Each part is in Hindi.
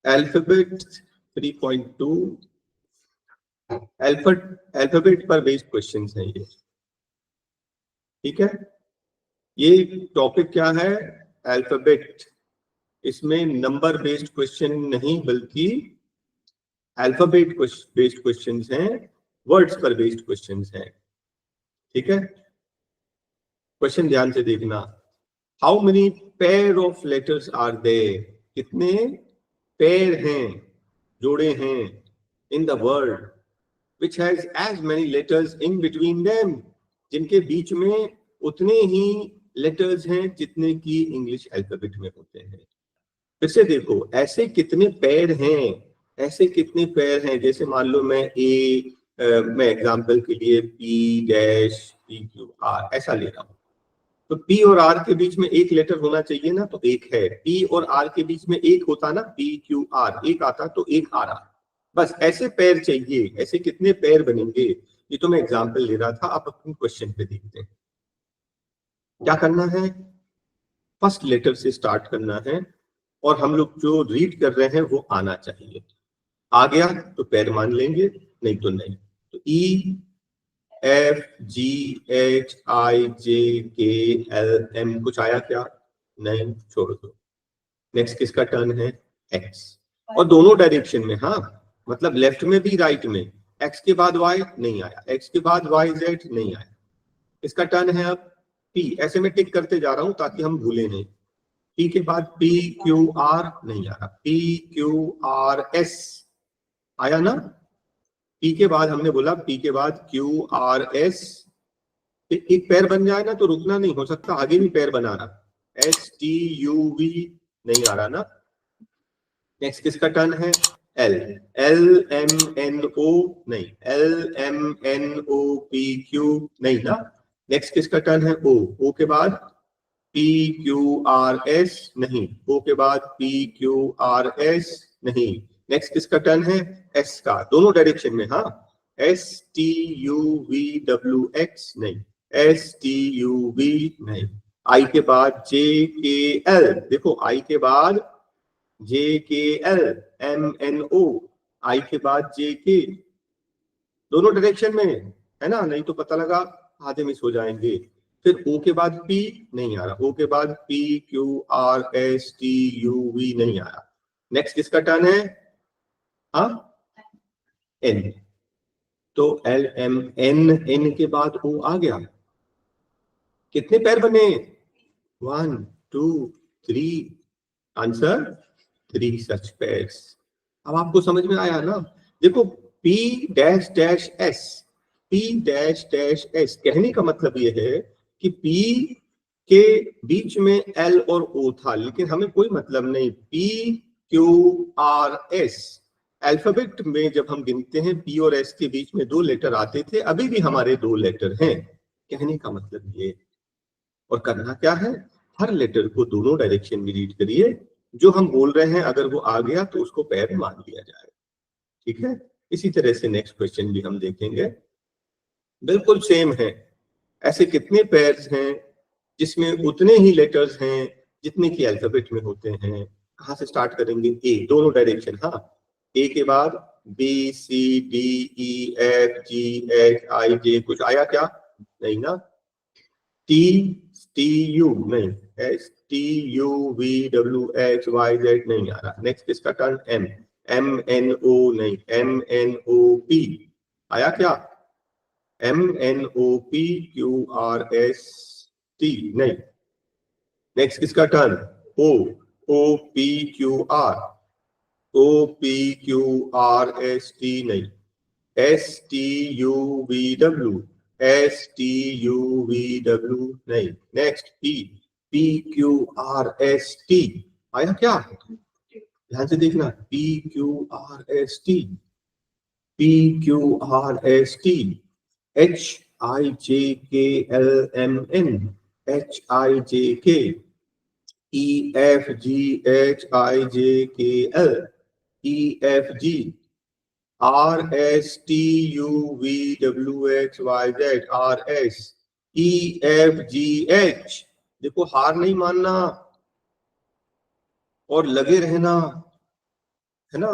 अल्फाबेट 3.2 अल्फाबेट पर बेस्ड क्वेश्चंस हैं ये, ठीक है। ये टॉपिक क्या है? अल्फाबेट। इसमें नंबर बेस्ड क्वेश्चन नहीं बल्कि अल्फाबेट बेस्ड क्वेश्चंस हैं, वर्ड्स पर बेस्ड क्वेश्चंस हैं, ठीक है। क्वेश्चन ध्यान से देखना। How many pair of letters are there? कितने पेयर हैं, जोड़े हैं, in the word which has as many letters in between them, जिनके बीच में उतने ही लेटर्स हैं जितने की इंग्लिश अल्फाबेट में होते हैं। फिर से देखो, ऐसे कितने पेयर हैं, ऐसे कितने पेयर हैं। जैसे मान लो मैं मैं एग्जांपल के लिए P dash P Q are ऐसा ले रहा हूं, तो पी और आर के बीच में एक लेटर होना चाहिए ना, तो एक है। पी और आर के बीच में एक होता ना, पी क्यू आर, एक आता तो एक आ रहा। बस ऐसे पेयर चाहिए। ऐसे कितने पेयर बनेंगे, ये तो मैं एग्जांपल ले रहा था। आप अपने क्वेश्चन पे देखते हैं क्या करना है। फर्स्ट लेटर से स्टार्ट करना है और हम लोग जो रीड कर रहे हैं वो आना चाहिए। आ गया तो पेयर मान लेंगे, नहीं तो नहीं। तो ई F G H I J K L M, कुछ आया क्या? नहीं, छोड़ दो। नेक्स्ट किसका टर्न है? एक्स। और दोनों डायरेक्शन में, हाँ, मतलब लेफ्ट में भी राइट में। एक्स के बाद वाई नहीं आया, एक्स के बाद वाई जेड नहीं आया। इसका टर्न है अब पी। ऐसे में टिक करते जा रहा हूं ताकि हम भूले नहीं। पी के बाद पी क्यू आर नहीं आ रहा, पी क्यू आर एस आया ना। पी के बाद हमने बोला पी के बाद क्यू आर एस, एक पैर बन जाए ना तो रुकना नहीं, हो सकता आगे भी पैर बना रहा। एस टी यू वी नहीं आ रहा ना। नेक्स्ट किसका टर्न है? L. L M N O नहीं, L M N O P Q नहीं ना। नेक्स्ट किसका टर्न है? ओ। ओ के बाद पी क्यू आर एस नहीं, ओ के बाद पी क्यू आर एस नहीं। नेक्स्ट किसका टर्न है? एस का, दोनों डायरेक्शन में, हाँ। S T U V W x नहीं, एस टी यू वी नहीं। आई के बाद जे के एल, देखो आई के बाद जे के एल एम एन ओ, आई के बाद जे के, दोनों डायरेक्शन में है ना, नहीं तो पता लगा आधे मिस हो जाएंगे। फिर ओ के बाद पी नहीं आ रहा, ओ के बाद P Q R S T U V नहीं आया। नेक्स्ट किसका टर्न है? हाँ, एन। तो एल एम एन, एन के बाद ओ आ गया। कितने पैर बने? 1 2 3, आंसर 3 सच पेयर्स। अब आपको समझ में आया ना। देखो, P dash dash S, P dash dash S, कहने का मतलब ये है कि P के बीच में L और O था, लेकिन हमें कोई मतलब नहीं। P Q R S, alphabet में जब हम गिनते हैं P और S के बीच में 2 लेटर आते थे, अभी भी हमारे 2 लेटर हैं। कहने का मतलब ये। और करना क्या है? हर लेटर को दोनों डायरेक्शन में रीड करिए। जो हम बोल रहे हैं अगर वो आ गया तो उसको पैर मान लिया जाए, ठीक है। इसी तरह से नेक्स्ट क्वेश्चन भी हम देखेंगे, बिल्कुल सेम है। ऐसे कितने पेयर्स हैं जिसमें उतने ही लेटर्स हैं जितने की अल्फाबेट में होते हैं? कहां से स्टार्ट करेंगे? ए, दोनों डायरेक्शन, हाँ। ए के बाद B C D E F G H I J, कुछ आया क्या? नहीं ना। टी टी यू नहीं, S T U V W X Y Z नहीं आ रहा। नेक्स्ट किसका turn? M. M N O नहीं, एम एन ओ पी आया क्या? M N O P Q R S T नहीं। नेक्स्ट किसका turn? O. O P Q R, O P Q R S T नहीं। S T U V W, S T U V W नहीं। Next P, P Q R S T आया क्या? ध्यान से देखना, P Q R S T, P Q R S T. H I J K L M N, H I J K. E F G H I J K L, E F G. R S T U V W X Y Z, R S. E F G H, देखो हार नहीं मानना और लगे रहना। है ना,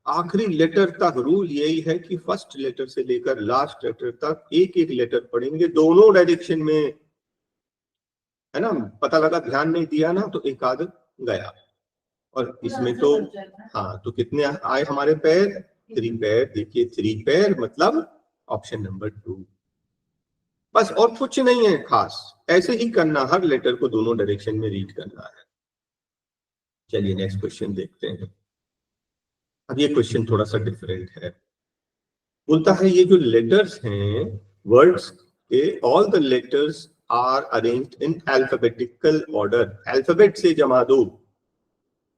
आखिरी लेटर तक रूल यही है कि फर्स्ट लेटर से लेकर लास्ट लेटर तक एक एक लेटर पढ़ेंगे दोनों डायरेक्शन में, है ना। पता लगा ध्यान नहीं दिया ना तो एक आध गया। और इसमें तो हाँ, तो कितने आए हमारे पैर? 3 पैर। देखिए 3 पैर मतलब ऑप्शन नंबर 2। बस और कुछ नहीं है खास, ऐसे ही करना, हर लेटर को दोनों डायरेक्शन में रीड करना है। चलिए नेक्स्ट क्वेश्चन देखते हैं। अब ये क्वेश्चन थोड़ा सा डिफरेंट है। बोलता है ये जो लेटर्स हैं वर्ड्स के, all the letters are arranged in alphabetical order. Alphabet से जमा दो,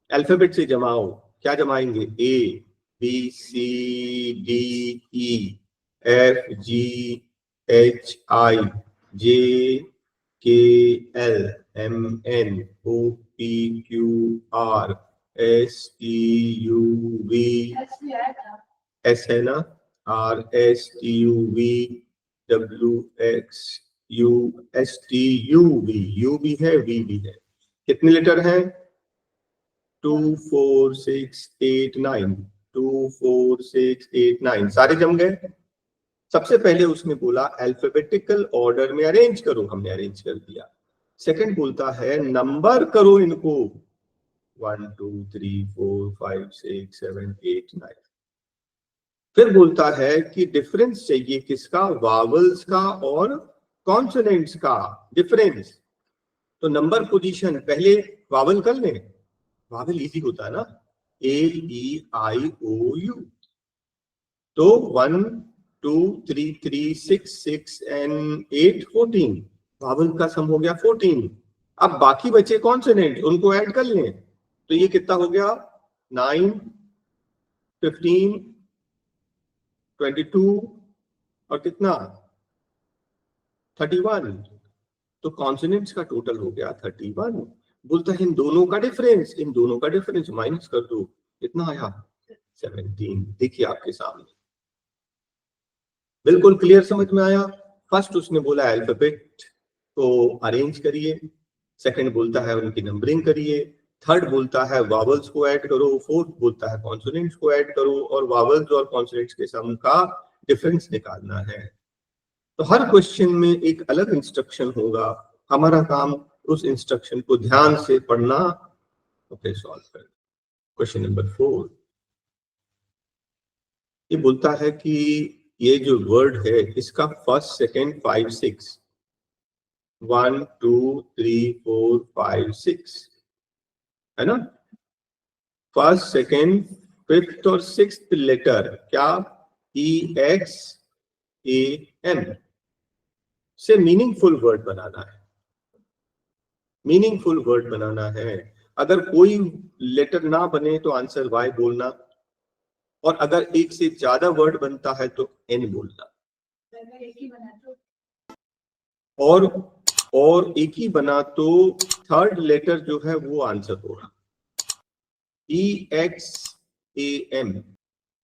अल्फाबेट से जमाओ। क्या जमाएंगे? A B C D E F G H I J K L M N O P Q R S T U V, S है ना, R S T U V W X U S T U भी है, वी भी है। कितने लेटर हैं? 2 4 6 8 9, 2 4 6 8 9, सारे जम गए। सबसे पहले उसने बोला अल्फाबेटिकल ऑर्डर में अरेंज करो, हमने अरेंज कर दिया। सेकंड बोलता है नंबर करो इनको, 1 2 3 4 5 6 7 8 9। फिर बोलता है कि डिफरेंस चाहिए किसका? वावल्स का और कॉन्सोनेंट्स का डिफरेंस। तो नंबर पोजीशन पहले वावल कर लें, वावल इजी होता है ना, ए ई आई ओ यू। तो 1 2 3 3 6 6 एंड 8 14, वावल का सम हो गया 14। अब बाकी बचे कॉन्सोनेंट, उनको ऐड कर लें। तो ये कितना हो गया? 9 15 22 और कितना? 31। तो कॉन्सोनेंट्स का टोटल हो गया 31। बोलता है इन दोनों का डिफरेंस, इन दोनों का डिफरेंस माइनस कर दो, कितना आया? 17। देखिए आपके सामने, बिल्कुल क्लियर समझ में आया। फर्स्ट उसने बोला अल्फाबेट को अरेंज करिए, सेकंड बोलता है उनकी नंबरिंग करिए, थर्ड बोलता है वावल्स को ऐड करो, फोर्थ बोलता है कॉन्सोनेंट्स को ऐड करो और वावल्स और कॉन्सोनेंट्स के सम का डिफरेंस निकालना है। तो हर क्वेश्चन में एक अलग इंस्ट्रक्शन होगा, हमारा काम उस इंस्ट्रक्शन को ध्यान से पढ़ना और फिर सॉल्व करना। क्वेश्चन नंबर 4 ये बोलता है कि ये जो वर्ड है इसका फर्स्ट सेकंड 5 6, 1 2 3 4 5 6 है ना। फर्स्ट सेकंड फिफ्थ और सिक्स्थ लेटर क्या? ई एक्स ए एम से मीनिंगफुल वर्ड बनाना है, मीनिंगफुल वर्ड बनाना है। अगर कोई लेटर ना बने तो आंसर वाई बोलना, और अगर एक से ज्यादा वर्ड बनता है तो एन बोलना। और एक ही बना तो थर्ड लेटर जो है वो आंसर होगा। ई एक्स ए एम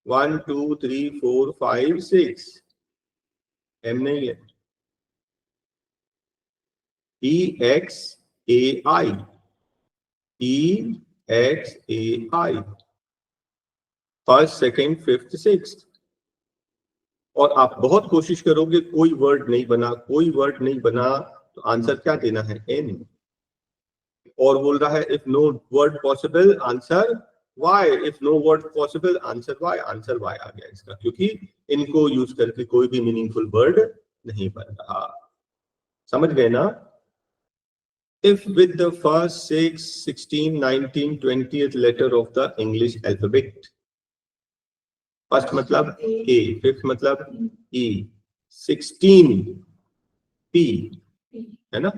1 2 3 4 5 6, एम नहीं है। ई एक्स ए आई, ई एक्स ए आई, फर्स्ट सेकेंड फिफ्थ सिक्स्थ। और आप बहुत कोशिश करोगे कोई वर्ड नहीं बना, कोई वर्ड नहीं बना तो आंसर क्या देना है? एन। और बोल रहा है if no word possible answer Y, if no word possible answer Y, answer Y आ गया इसका, क्योंकि इनको यूज करके कोई भी मीनिंगफुल वर्ड नहीं बन रहा। समझ गए ना? If with the first 6, 16, 19, 20th letter of the English alphabet, first मतलब ए, फिफ्थ मतलब ई, 16 पी है ना,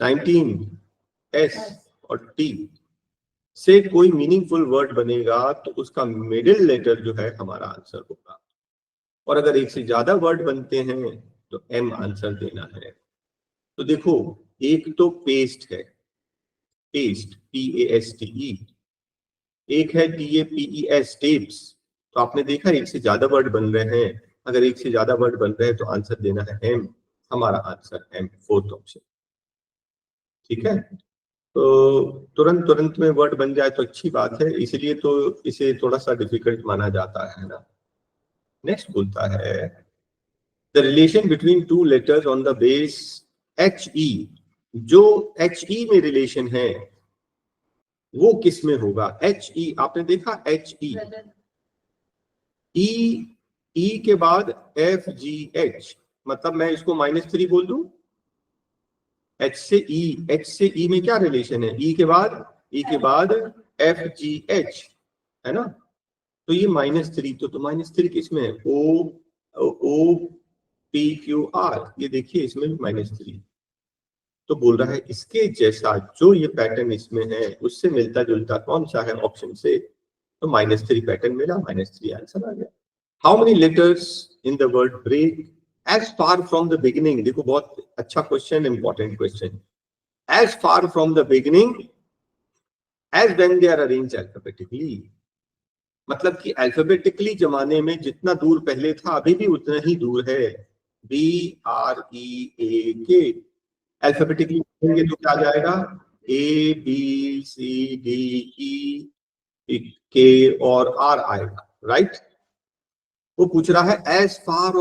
19 एस और टी से कोई मीनिंगफुल वर्ड बनेगा तो उसका मिडिल लेटर जो है हमारा आंसर होगा। और अगर एक से ज्यादा वर्ड बनते हैं तो एम आंसर देना है। तो देखो एक तो पेस्ट है, पेस्ट PASTE, एक है TAPES टेप्स। तो आपने देखा एक से ज्यादा वर्ड बन रहे हैं, अगर एक से ज्यादा वर्ड बन रहे हैं तो आंसर देना है एम, हमारा आंसर एम, फोर्थ ऑप्शन। ठीक है, तो तुरंत में वर्ड बन जाए तो अच्छी बात है, इसलिए तो इसे थोड़ा सा डिफिकल्ट माना जाता है ना। नेक्स्ट बोलता है the relation between two letters on the base HE, जो HE में रिलेशन है वो किस में होगा? HE आपने देखा, HE E के बाद FGH, मतलब मैं इसको -3 बोल दूं। H से E में क्या रिलेशन है? E के बाद FGH है ना, तो ये -3, तो -3 किस में है? OPQR, ये देखिए इसमें भी -3, तो बोल रहा है इसके जैसा जो ये पैटर्न इसमें है उससे मिलता जुलता कौन सा है ऑप्शन से, तो -3 पैटर्न मिला, -3 आंसर आ गया। How many letters in the word break as far from the beginning? देखो बहुत अच्छा question, important question. As far from the beginning as when they are arranged alphabetically, मतलब कि अल्फाबेटिकली जमाने में जितना दूर पहले था अभी भी उतना ही दूर है। BREAK अल्फाबेटिकली तो क्या आ जाएगा? ABCDE और R आएगा, राइट। वो पूछ रहा है as far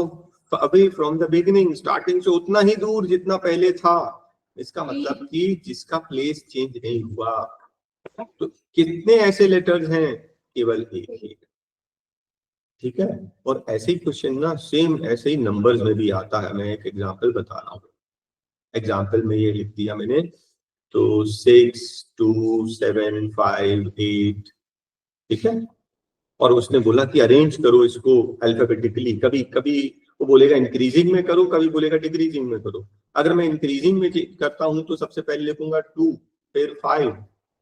away from the beginning, starting से उतना ही दूर जितना पहले था, इसका मतलब कि जिसका प्लेस चेंज नहीं हुआ। तो कितने ऐसे लेटर्स हैं? केवल एक ही, ठीक है। और ऐसे ही क्वेश्चन ना सेम ऐसे ही नंबर्स में भी आता है। मैं एक एग्जांपल बता रहा हूँ, एग्जांपल में ये लिख दिया मैंने, तो 6 2 7 5 8, ठीक है। और उसने बोला कि अरेंज करो इसको अल्फाबेटिकली, कभी कभी वो बोलेगा इंक्रीजिंग में करो, कभी बोलेगा डिक्रीजिंग में करो। अगर मैं इंक्रीजिंग में करता हूं तो सबसे पहले लिखूंगा 2, फिर 5,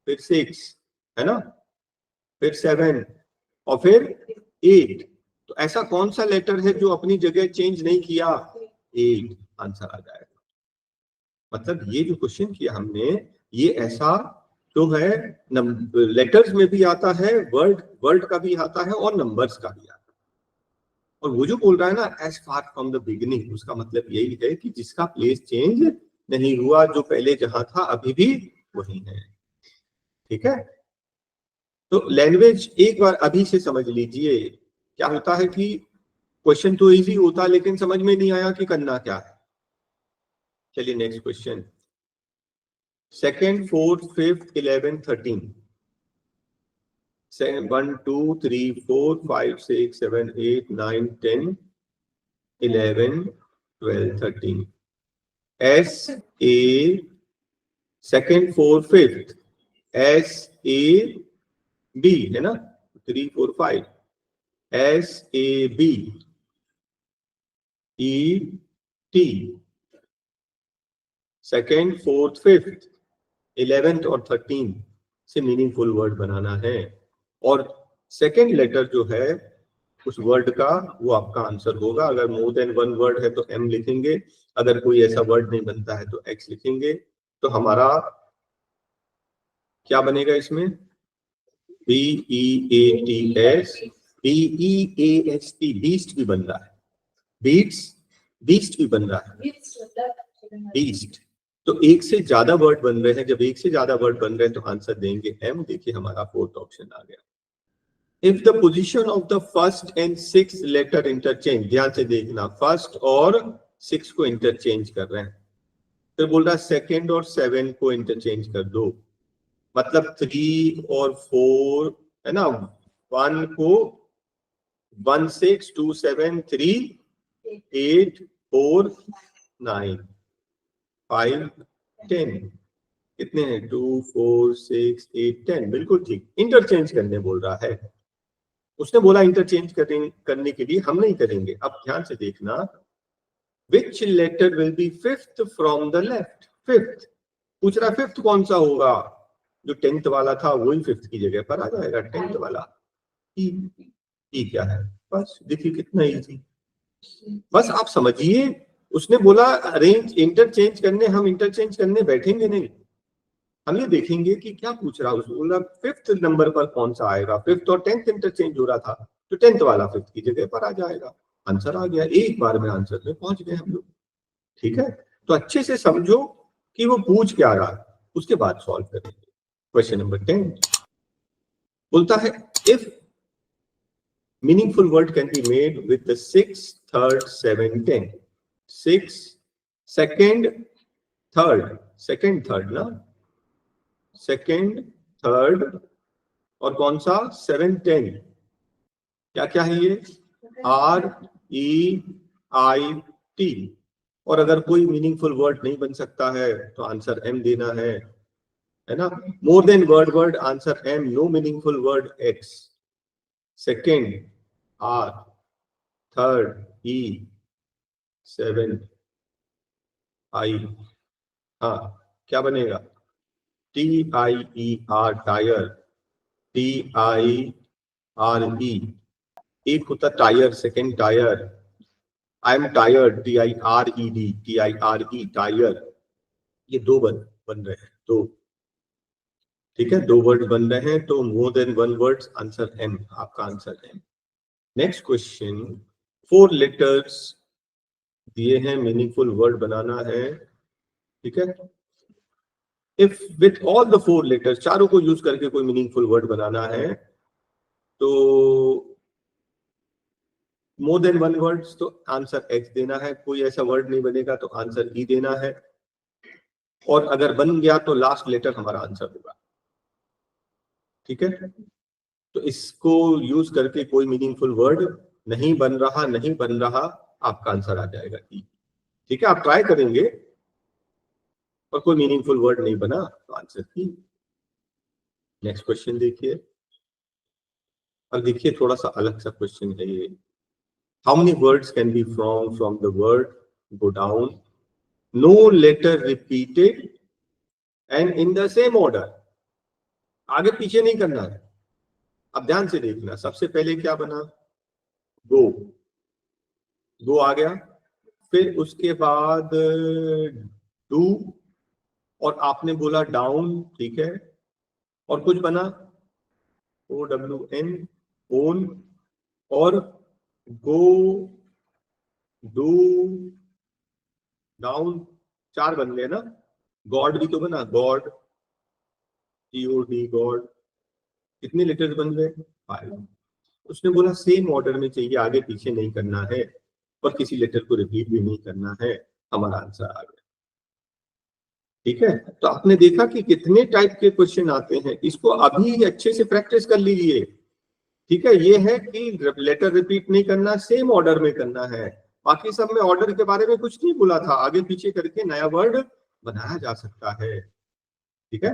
फिर 6, है ना, फिर 7 और फिर 8। तो ऐसा कौन सा लेटर है जो अपनी जगह चेंज नहीं किया? 8 आंसर आ जाएगा। मतलब ये जो क्वेश्चन किया हमने, ये ऐसा जो है लेटर्स में भी आता है, वर्ड का भी आता है और नंबर्स का भी आता है। और वो जो बोल रहा है ना as far from the beginning, उसका मतलब यही है कि जिसका प्लेस चेंज नहीं हुआ, जो पहले जहां था अभी भी वही है, ठीक है। तो लैंग्वेज एक बार अभी से समझ लीजिए। क्या होता है कि क्वेश्चन तो इजी होता लेकिन समझ में नहीं आया कि करना क्या है। चलिए next question, 2nd 4th 5th 11 13, 1 2 3 4 5 6 7 8 9 10 11 12 13, SA 2nd 4th 5th SAB है ना, 3 4 5 SAB ET, 2nd 4th 5th 11th और 13 से मीनिंगफुल वर्ड बनाना है। और सेकेंड लेटर जो है उस वर्ड का वो आपका आंसर होगा। अगर मोर देन 1 वर्ड है तो M लिखेंगे, अगर कोई ऐसा वर्ड नहीं बनता है तो X लिखेंगे। तो हमारा क्या बनेगा इसमें? BEATS BEAST, बीस्ट भी बन रहा है, बीस्ट भी बन रहा है, बीस्ट। तो एक से ज्यादा वर्ड बन रहे हैं, जब एक से ज्यादा वर्ड बन रहे हैं तो आंसर देंगे M। देखिए हमारा 4th ऑप्शन आ गया। If the position of the first and 6th letter interchange, ध्यान से देखना, फर्स्ट और 6 को इंटरचेंज कर रहे हैं, फिर बोल रहा है 2nd और 7 को इंटरचेंज कर दो, मतलब 3 और 4 है ना, 1 को 1 6 2 7 3 8 4 9 5 10, कितने हैं? 2 4 6 8 10, बिल्कुल ठीक, इंटरचेंज करने बोल रहा है। उसने बोला इंटरचेंज करने के लिए, हम नहीं करेंगे। अब ध्यान से देखना, which letter will be 5th from the left? 5th पूछ रहा, 5th कौन सा होगा? जो 10th वाला था वही 5th की जगह पर आ जाएगा, 10th वाला। ई क्या है? बस देखिए कितना इजी, बस आप समझिए। उसने बोला अरेंज इंटरचेंज करने, हम इंटरचेंज करने बैठेंगे नहीं, हम ये देखेंगे कि क्या पूछ रहा है। उसने बोला 5th नंबर पर कौन सा आएगा, 5th और 10th इंटरचेंज हो रहा था तो 10th वाला 5th की जगह पर आ जाएगा। आंसर आ गया, एक बार में आंसर में पहुंच गए हम लोग, ठीक है। तो अच्छे से समझो कि वो पूछ क्या रहा है। उसके बाद सॉल्व करेंगे। क्वेश्चन नंबर 10 बोलता है if meaningful word can be made with the 6, 3rd, 7, 10। 6 second third ना, सेकेंड थर्ड और कौन सा 7, 10 क्या क्या है ये REIT। और अगर कोई मीनिंगफुल वर्ड नहीं बन सकता है तो आंसर M देना है ना। More than word answer M, no meaningful word X, second R, third E, 7 I। हाँ क्या बनेगा TIER टायर, TIRE। एक होता tyre, second tyre, I am tired, TIRED tyre. ये दो बन रहे हैं, तो ठीक है, दो वर्ड बन रहे हैं, तो more than one words answer M, आपका answer M। Next question 4 letters दिए हैं, मीनिंगफुल वर्ड बनाना है, ठीक है। If with all the 4 letters, चारों को यूज करके कोई मीनिंगफुल वर्ड बनाना है तो मोर देन वन वर्ड्स तो आंसर X देना है, कोई ऐसा वर्ड नहीं बनेगा तो आंसर E देना है, और अगर बन गया तो लास्ट लेटर हमारा आंसर होगा, ठीक है। तो इसको यूज करके कोई मीनिंगफुल वर्ड नहीं बन रहा, आपका आंसर आ जाएगा E, ठीक है। आप ट्राई करेंगे और कोई मीनिंगफुल वर्ड नहीं बना तो आंसर E। नेक्स्ट क्वेश्चन देखिए, और देखिए थोड़ा सा अलग सा क्वेश्चन है ये। How many words can be from the word go down, no letter repeated and in the same order. आगे पीछे नहीं करना है, अब ध्यान से देखना। सबसे पहले क्या बना, गो आ गया, फिर उसके बाद डू, और आपने बोला डाउन, ठीक है, और कुछ बना OWN, ओन, और गो, डू, डाउन, 4 बन गए ना। गॉड भी तो बना, गॉड, GOD गॉड, कितने लेटर्स बन गए 5। उसने बोला सेम ऑर्डर में चाहिए, आगे पीछे नहीं करना है और किसी लेटर को रिपीट भी नहीं करना है, हमारा आंसर आ गया, ठीक है। तो आपने देखा कि कितने टाइप के क्वेश्चन आते हैं, इसको अभी अच्छे से प्रैक्टिस कर लीजिए, ठीक है। ये है कि लेटर रिपीट नहीं करना, सेम ऑर्डर में करना है। बाकी सब में ऑर्डर के बारे में कुछ नहीं बोला था, आगे पीछे करके नया वर्ड बनाया जा सकता है, ठीक है।